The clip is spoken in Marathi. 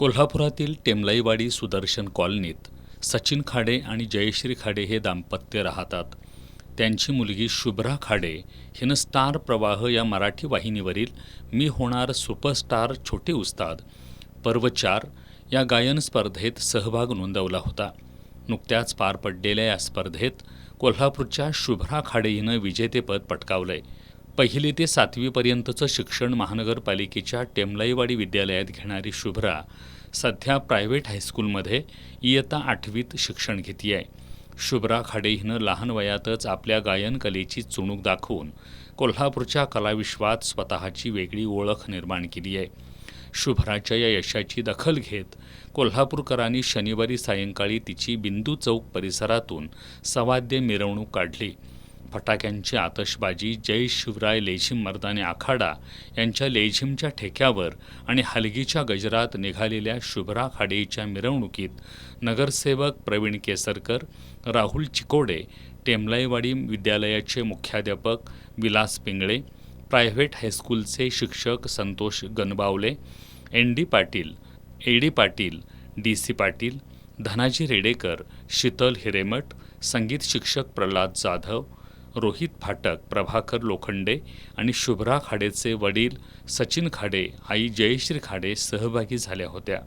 कोल्हापुरातील टेमलाईवाडी सुदर्शन कॉलनीत सचिन खाडे आणि जयश्री खाडे हे दाम्पत्य राहतात. त्यांची मुलगी शुभ्रा खाडे हिनं स्टार प्रवाह या मराठी वाहिनीवरील मी होणार सुपरस्टार छोटे उस्ताद पर्व 4 या गायन स्पर्धेत सहभाग नोंदवला होता. नुकत्याच पार पडलेल्या या स्पर्धेत कोल्हापूरच्या शुभ्रा खाडे हिनं विजेतेपद पटकावलंय. 1ली ते 7वीपर्यंतचं शिक्षण महानगरपालिकेच्या टेमलाईवाडी विद्यालयात घेणारी शुभ्रा सध्या प्रायव्हेट हायस्कूलमध्ये इयत्ता 8वीत शिक्षण घेतेय. शुभ्रा खाडे हिनं लहान वयातच आपल्या गायन कलेची चुणूक दाखवून कोल्हापूरच्या कलाविश्वात स्वतःची वेगळी ओळख निर्माण केली आहे. शुभ्राच्या या यशाची दखल घेत कोल्हापूरकरांनी शनिवारी सायंकाळी तिची बिंदू चौक परिसरातून सवाद्य मिरवणूक काढली. फटाक्यांची आतषबाजी, जय शिवराय लेझिम मर्दानी आखाडा यांच्या लेझिमच्या ठेक्यावर आणि हलगीच्या गजरात निघालेल्या शुभ्रा खाडेच्या मिरवणुकीत नगरसेवक प्रवीण केसरकर, राहुल चिकोडे, टेमलाईवाडी विद्यालयाचे मुख्याध्यापक विलास पिंगळे, प्रायव्हेट हायस्कूलचे शिक्षक Santosh Ganbawale, ND Patil, AD Patil, DC Patil, Dhanaji Redekar, Sheetal Hiremath, संगीत शिक्षक प्रल्हाद जाधव, रोहित फाटक, प्रभाकर लोखंडे आणि शुभ्रा खाडेचे वडील सचिन खाडे, आई जयश्री खाडे सहभागी झाल्या होत्या.